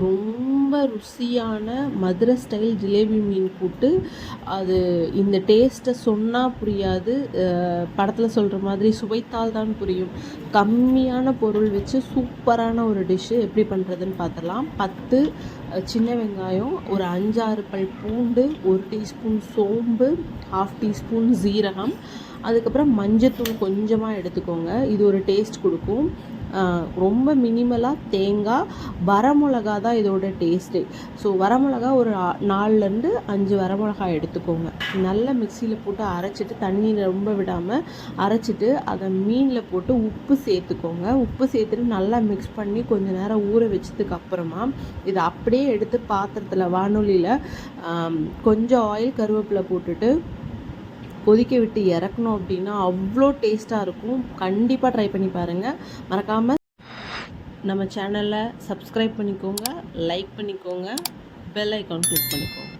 ரொம்ப ருசியான மதுரை ஸ்டைல் ஜிலேபி மீன் கூட்டு. அது இந்த டேஸ்ட்டை சொன்னால் புரியாது, படத்தில் சொல்கிற மாதிரி சுவைத்தால் தான் புரியும். கம்மியான பொருள் வச்சு சூப்பரான ஒரு டிஷ்ஷு எப்படி பண்ணுறதுன்னு பார்த்துடலாம். 10 சின்ன வெங்காயம், ஒரு 5-6 பல் பூண்டு, 1 டீஸ்பூன் சோம்பு, 1/2 டீஸ்பூன் ஜீரகம், அதுக்கப்புறம் மஞ்சத்தூள் கொஞ்சமாக எடுத்துக்கோங்க. இது ஒரு டேஸ்ட் கொடுக்கும். ரொம்ப மினிமலாக தேங்காய், வரமிளகா தான் இதோட டேஸ்ட்டே. ஸோ வரமிளகா ஒரு 4லேருந்து 5 வரமிளகா எடுத்துக்கோங்க. நல்லா மிக்சியில் போட்டு அரைச்சிட்டு, தண்ணியில் ரொம்ப விடாமல் அரைச்சிட்டு, அதை மீனில் போட்டு உப்பு சேர்த்துக்கோங்க. உப்பு சேர்த்துட்டு நல்லா மிக்ஸ் பண்ணி கொஞ்சம் நேரம் ஊற வச்சதுக்கப்புறமா இதை அப்படியே எடுத்து பாத்திரத்தில் வானொலியில் கொஞ்சம் ஆயில், கருவேப்பிலை போட்டுட்டு கொதிக்க விட்டு இறக்கணும் அப்படின்னா அவ்வளோ டேஸ்ட்டாக இருக்கும். கண்டிப்பாக ட்ரை பண்ணி பாருங்கள். மறக்காமல் நம்ம சேனலை சப்ஸ்கிரைப் பண்ணிக்கோங்க, லைக் பண்ணிக்கோங்க, பெல் ஐக்கான் கிளிக் பண்ணிக்கோங்க.